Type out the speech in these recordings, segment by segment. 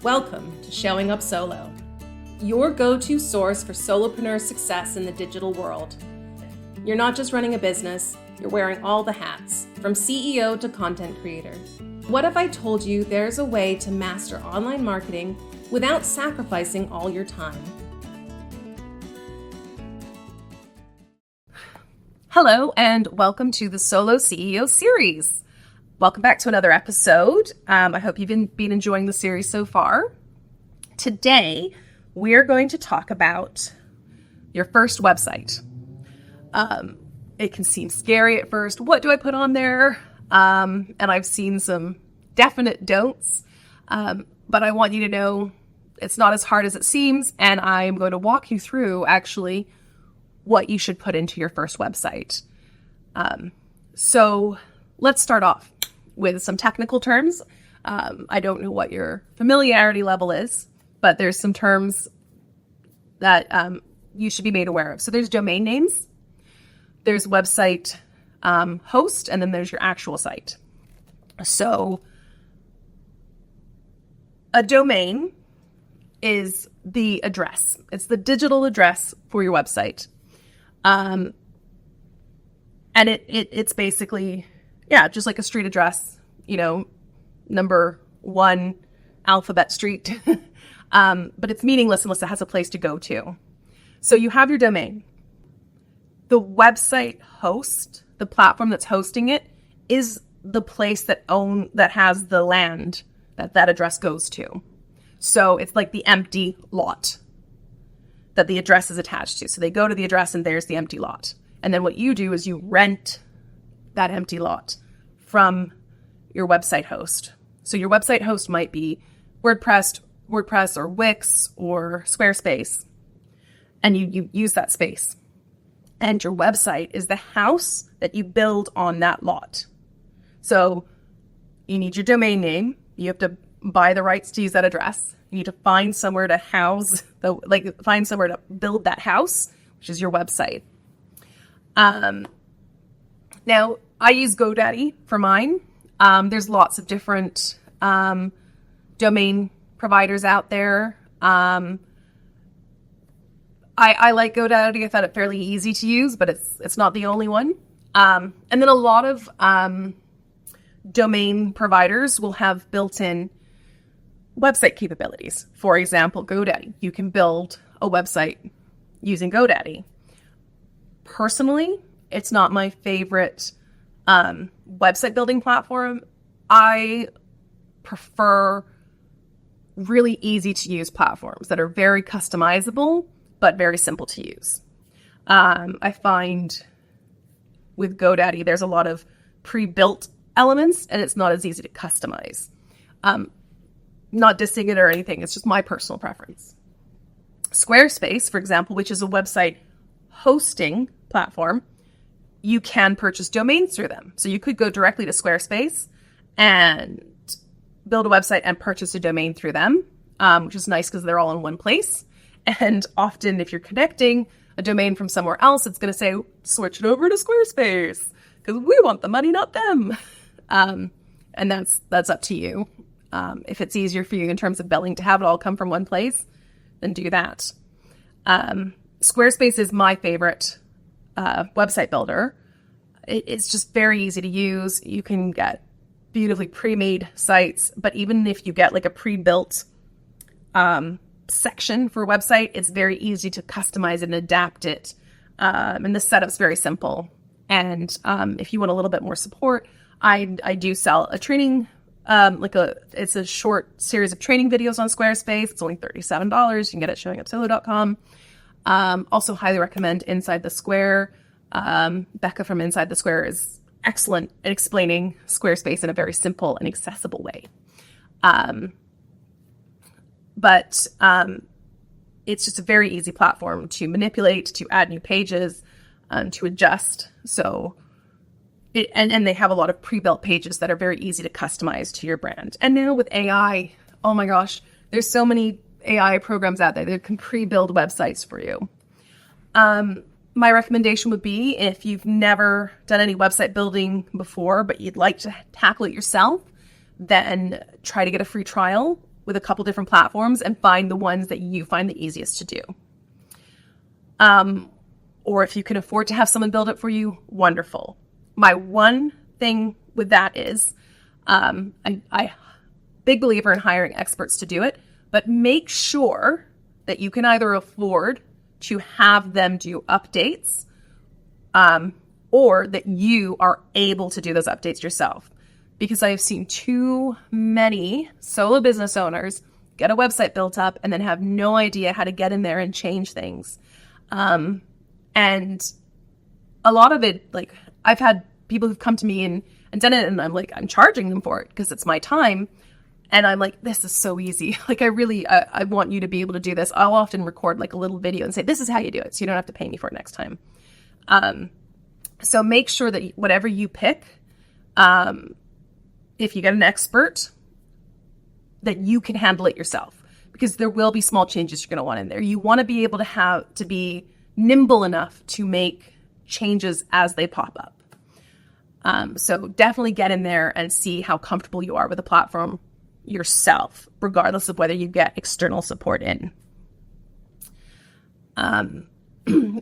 Welcome to Showing Up Solo, your go-to source for solopreneur success in the digital world. You're not just running a business, you're wearing all the hats, from CEO to content creator. What if I told you there's a way to master online marketing without sacrificing all your time? Hello, and welcome to the Solo CEO series. Welcome back to another episode. I hope you've been enjoying the series so far. Today, we're going to talk about your first website. It can seem scary at first. What do I put on there? And I've seen some definite don'ts, but I want you to know it's not as hard as it seems, and I'm going to walk you through actually what you should put into your first website. So let's start off with some technical terms. I don't know what your familiarity level is, but there's some terms that you should be made aware of. So there's domain names, there's website host, and then there's your actual site. So a domain is the address. It's the digital address for your website. And it's basically, just like a street address, number 1 Alphabet Street. But it's meaningless unless it has a place to go to. So you have your domain. The website host, the platform that's hosting it, is the place that has the land that address goes to. So it's like the empty lot that the address is attached to. So they go to the address and there's the empty lot. And then what you do is you rent that empty lot from your website host. So your website host might be WordPress or Wix or Squarespace. And you use that space. And your website is the house that you build on that lot. So you need your domain name. You have to buy the rights to use that address. You need to find somewhere to find somewhere to build that house, which is your website. Now, I use GoDaddy for mine. There's lots of different domain providers out there. I like GoDaddy. I found it fairly easy to use, but it's not the only one. And then a lot of domain providers will have built-in website capabilities. For example, GoDaddy. You can build a website using GoDaddy. Personally, it's not my favorite website building platform. I prefer really easy to use platforms that are very customizable, but very simple to use. I find with GoDaddy, there's a lot of pre-built elements and it's not as easy to customize. Not dissing it or anything. It's just my personal preference. Squarespace, for example, which is a website hosting platform, you can purchase domains through them. So you could go directly to Squarespace and build a website and purchase a domain through them, which is nice because they're all in one place. And often if you're connecting a domain from somewhere else, it's going to say, switch it over to Squarespace because we want the money, not them. And that's up to you. If it's easier for you in terms of billing to have it all come from one place, then do that. Squarespace is my favorite website builder. It's just very easy to use. You can get beautifully pre-made sites, but even if you get like a pre-built section for a website, it's very easy to customize and adapt it. And the setup's very simple. And if you want a little bit more support, I do sell a training, it's a short series of training videos on Squarespace. It's only $37. You can get it at showingupsolo.com. Also highly recommend Inside the Square. Becca from Inside the Square is excellent at explaining Squarespace in a very simple and accessible way. But it's just a very easy platform to manipulate, to add new pages, to adjust. So, and they have a lot of pre-built pages that are very easy to customize to your brand. And now with AI, oh my gosh, there's so many AI programs out there that can pre-build websites for you. My recommendation would be, if you've never done any website building before, but you'd like to tackle it yourself, then try to get a free trial with a couple different platforms and find the ones that you find the easiest to do. Or if you can afford to have someone build it for you, wonderful. My one thing with that is, I big believer in hiring experts to do it, but make sure that you can either afford to have them do updates, or that you are able to do those updates yourself. Because I have seen too many solo business owners get a website built up and then have no idea how to get in there and change things. And a lot of it, like, I've had people who've come to me and done it, and I'm like, I'm charging them for it because it's my time. And I'm like, this is so easy. Like, I really, I want you to be able to do this. I'll often record like a little video and say, this is how you do it, so you don't have to pay me for it next time. So make sure that whatever you pick, if you get an expert, that you can handle it yourself, because there will be small changes you're going to want in there. You want to be able to be nimble enough to make changes as they pop up. So definitely get in there and see how comfortable you are with the platform yourself, regardless of whether you get external support in.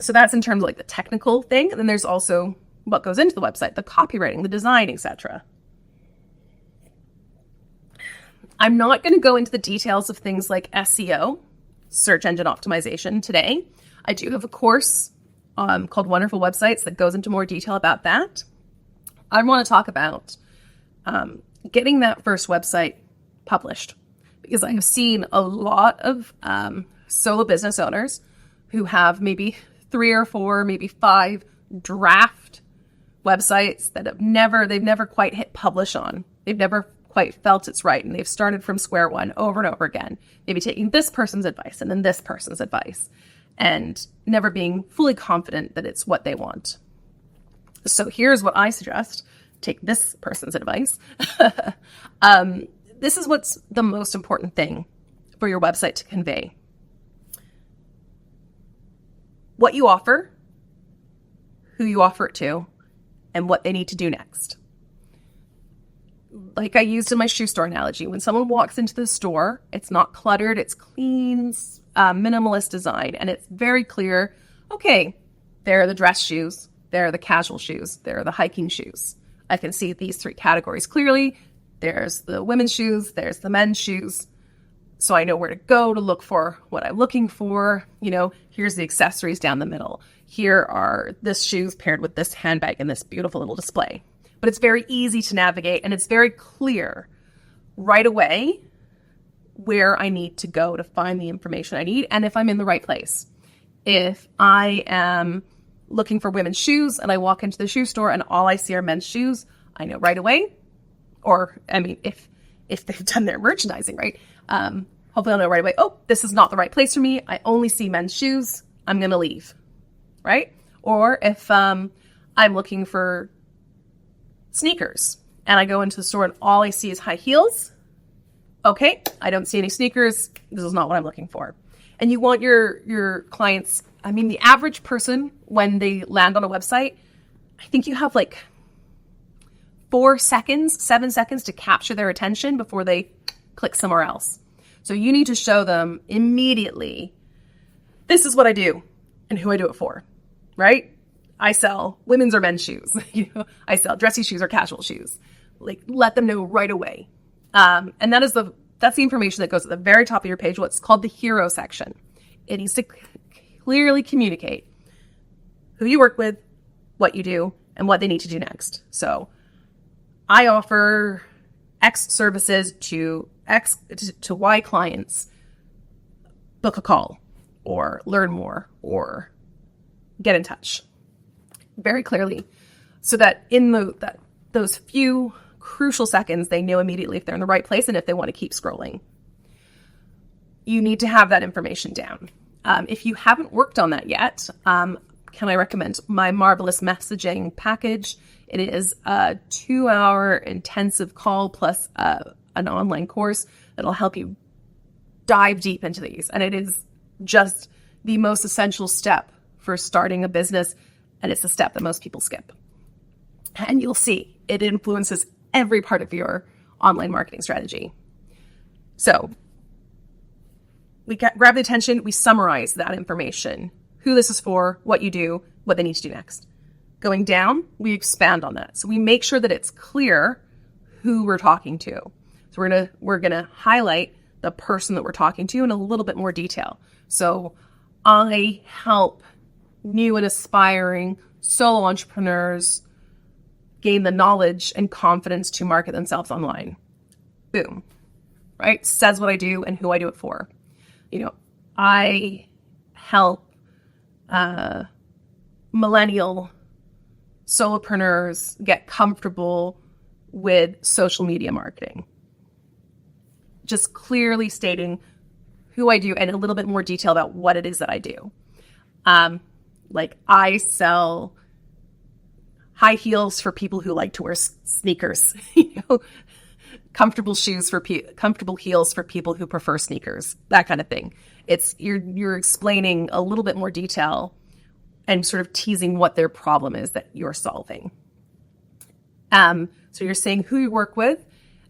So that's in terms of like the technical thing. And then there's also what goes into the website, the copywriting, the design, etc. I'm not going to go into the details of things like SEO, search engine optimization, today. I do have a course called Wonderful Websites that goes into more detail about that. I want to talk about getting that first website published, because I have seen a lot of solo business owners who have maybe 3 or 4, maybe 5 draft websites that they've never quite hit publish on. They've never quite felt it's right, and they've started from square one over and over again, maybe taking this person's advice and then this person's advice, and never being fully confident that it's what they want. So here's what I suggest. Take this person's advice. This is what's the most important thing for your website to convey. What you offer, who you offer it to, and what they need to do next. Like I used in my shoe store analogy, when someone walks into the store, it's not cluttered, it's clean, minimalist design, and it's very clear, okay, there are the dress shoes, there are the casual shoes, there are the hiking shoes. I can see these 3 categories clearly. There's the women's shoes, there's the men's shoes. So I know where to go to look for what I'm looking for. You know, here's the accessories down the middle. Here are this shoes paired with this handbag and this beautiful little display. But it's very easy to navigate, and it's very clear right away where I need to go to find the information I need, and if I'm in the right place. If I am looking for women's shoes and I walk into the shoe store and all I see are men's shoes, I know right away. Or, I mean, if they've done their merchandising right, hopefully I'll know right away, oh, this is not the right place for me. I only see men's shoes. I'm going to leave, right? Or if I'm looking for sneakers and I go into the store and all I see is high heels, okay, I don't see any sneakers. This is not what I'm looking for. And you want your clients, I mean, the average person, when they land on a website, I think you have like 4 seconds, 7 seconds to capture their attention before they click somewhere else. So you need to show them immediately, this is what I do and who I do it for, right? I sell women's or men's shoes. I sell dressy shoes or casual shoes. Like, let them know right away. And that's the information that goes at the very top of your page, what's called the hero section. It needs to clearly communicate who you work with, what you do, and what they need to do next. So I offer X services to Y clients. Book a call or learn more or get in touch very clearly, so that in those few crucial seconds, they know immediately if they're in the right place and if they want to keep scrolling. You need to have that information down. If you haven't worked on that yet, can I recommend my Marvelous Messaging package? It is a 2-hour intensive call plus an online course that'll help you dive deep into these. And it is just the most essential step for starting a business. And it's the step that most people skip. And you'll see it influences every part of your online marketing strategy. So grab the attention, we summarize that information, who this is for, what you do, what they need to do next. Going down, we expand on that. So we make sure that it's clear who we're talking to. So we're gonna highlight the person that we're talking to in a little bit more detail. So I help new and aspiring solo entrepreneurs gain the knowledge and confidence to market themselves online. Boom. Right? Says what I do and who I do it for. I help millennial solopreneurs get comfortable with social media marketing. Just clearly stating who I do and a little bit more detail about what it is that I do. Like I sell high heels for people who like to wear sneakers, comfortable heels for people who prefer sneakers, that kind of thing. It's you're explaining a little bit more detail and sort of teasing what their problem is that you're solving. So you're saying who you work with,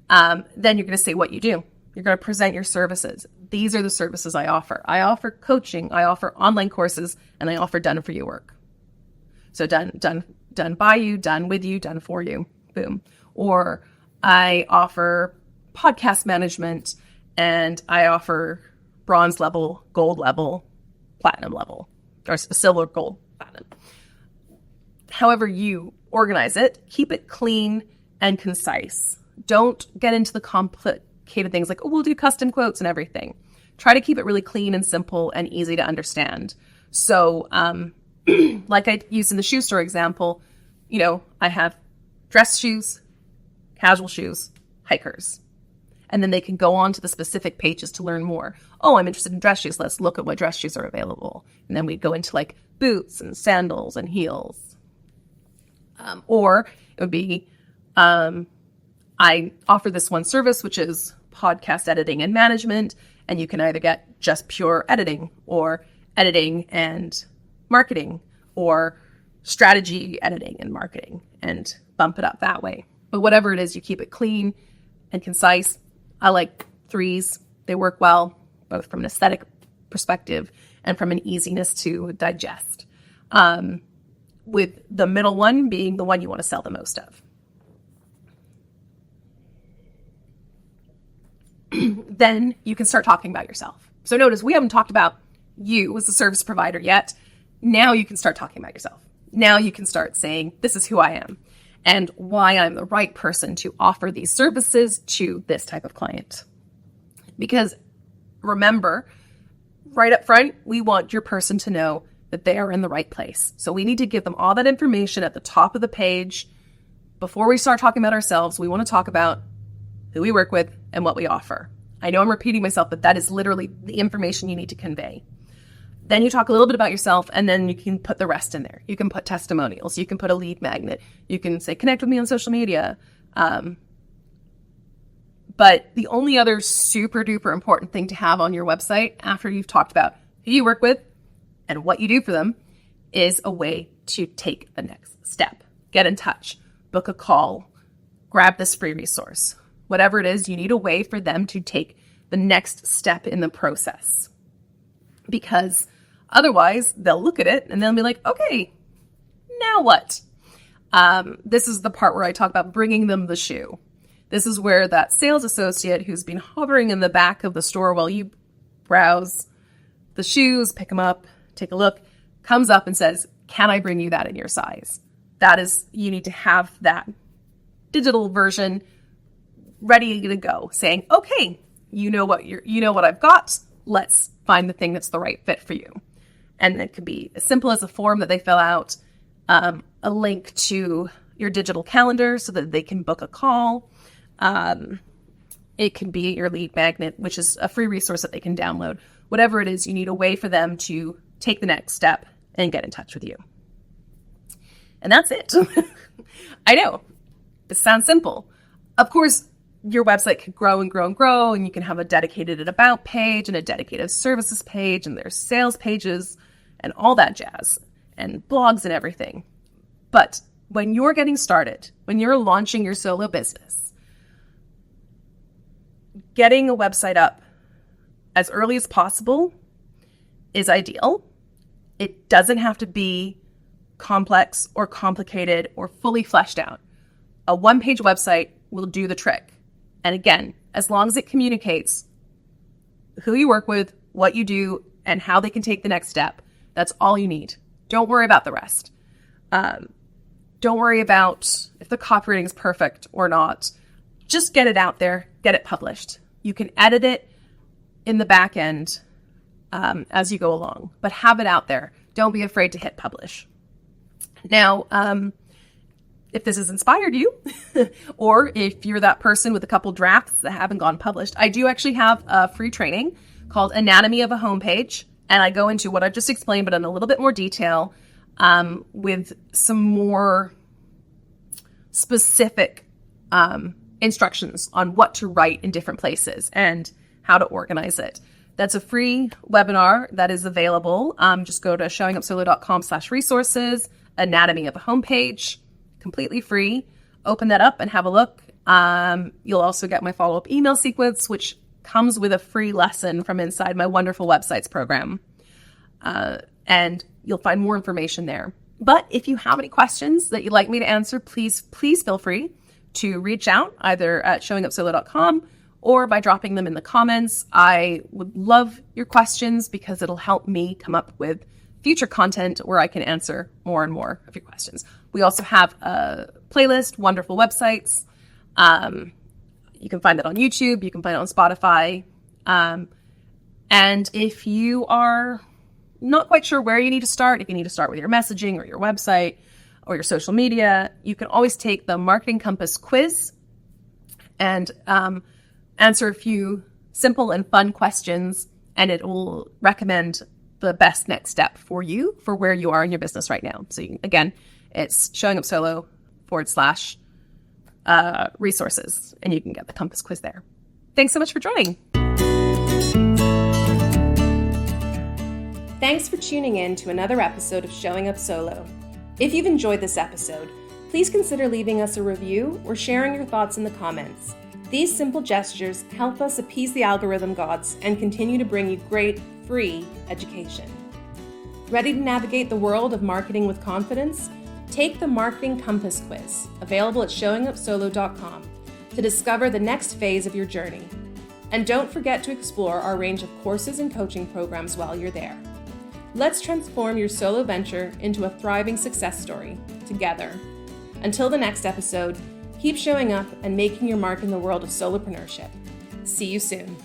then you're going to say what you do. You're going to present your services. These are the services I offer. I offer coaching, I offer online courses, and I offer done for you work. So done by you, done with you, done for you. Boom. Or I offer podcast management, and I offer bronze level, gold level, platinum level, or silver, gold, platinum. However you organize it, keep it clean and concise. Don't get into the complicated things like, we'll do custom quotes and everything. Try to keep it really clean and simple and easy to understand. So, like I used in the shoe store example, I have dress shoes, casual shoes, hikers. And then they can go on to the specific pages to learn more. Oh, I'm interested in dress shoes. Let's look at what dress shoes are available. And then we go into like boots and sandals and heels. Or it would be, I offer this one service, which is podcast editing and management. And you can either get just pure editing or editing and marketing or strategy editing and marketing and bump it up that way. But whatever it is, you keep it clean and concise. I like 3s. They work well, both from an aesthetic perspective and from an easiness to digest. With the middle one being the one you want to sell the most of. Then you can start talking about yourself. So notice we haven't talked about you as a service provider yet. Now you can start talking about yourself. Now you can start saying, this is who I am and why I'm the right person to offer these services to this type of client. Because remember, right up front, we want your person to know that they are in the right place. So we need to give them all that information at the top of the page. Before we start talking about ourselves, we want to talk about who we work with and what we offer. I know I'm repeating myself, but that is literally the information you need to convey. Then you talk a little bit about yourself, and then you can put the rest in there. You can put testimonials. You can put a lead magnet. You can say, connect with me on social media. But the only other super duper important thing to have on your website after you've talked about who you work with and what you do for them is a way to take the next step. Get in touch, book a call, grab this free resource. Whatever it is, you need a way for them to take the next step in the process. Because otherwise, they'll look at it and they'll be like, okay, now what? This is the part where I talk about bringing them the shoe. This is where that sales associate who's been hovering in the back of the store while you browse the shoes, pick them up, take a look, comes up and says, can I bring you that in your size? That is, you need to have that digital version ready to go, saying, okay, you know what I've got. Let's find the thing that's the right fit for you. And it could be as simple as a form that they fill out, a link to your digital calendar so that they can book a call. It can be your lead magnet, which is a free resource that they can download. Whatever it is, you need a way for them to take the next step and get in touch with you. And that's it. I know. This sounds simple. Of course, your website can grow and grow and grow, and you can have a dedicated about page and a dedicated services page, and there's sales pages and all that jazz, and blogs and everything. But when you're getting started, when you're launching your solo business, getting a website up as early as possible is ideal. It doesn't have to be complex or complicated or fully fleshed out. A one-page website will do the trick. And again, as long as it communicates who you work with, what you do, and how they can take the next step, that's all you need. Don't worry about the rest. Don't worry about if the copywriting is perfect or not. Just get it out there, get it published. You can edit it in the back end as you go along, but have it out there. Don't be afraid to hit publish. Now, if this has inspired you, or if you're that person with a couple drafts that haven't gone published, I do actually have a free training called Anatomy of a Homepage. And I go into what I just explained, but in a little bit more detail with some more specific instructions on what to write in different places and how to organize it. That's a free webinar that is available. Just go to showingupsolo.com/resources, Anatomy of a Homepage, completely free. Open that up and have a look. You'll also get my follow-up email sequence, which comes with a free lesson from inside my wonderful websites program. And you'll find more information there. But if you have any questions that you'd like me to answer, please feel free to reach out either at showingupsolo.com or by dropping them in the comments. I would love your questions because it'll help me come up with future content where I can answer more and more of your questions. We also have a playlist, Wonderful Websites. You can find that on YouTube. You can find it on Spotify. And if you are not quite sure where you need to start, if you need to start with your messaging or your website or your social media, you can always take the Marketing Compass quiz and answer a few simple and fun questions, and it will recommend the best next step for you for where you are in your business right now. So again, it's showingupsolo.com/resources, and you can get the Compass quiz there. Thanks so much for joining. Thanks for tuning in to another episode of Showing Up Solo. If you've enjoyed this episode, please consider leaving us a review or sharing your thoughts in the comments. These simple gestures help us appease the algorithm gods and continue to bring you great, free education. Ready to navigate the world of marketing with confidence? Take the Marketing Compass quiz, available at showingupsolo.com, to discover the next phase of your journey. And don't forget to explore our range of courses and coaching programs while you're there. Let's transform your solo venture into a thriving success story together. Until the next episode, keep showing up and making your mark in the world of solopreneurship. See you soon.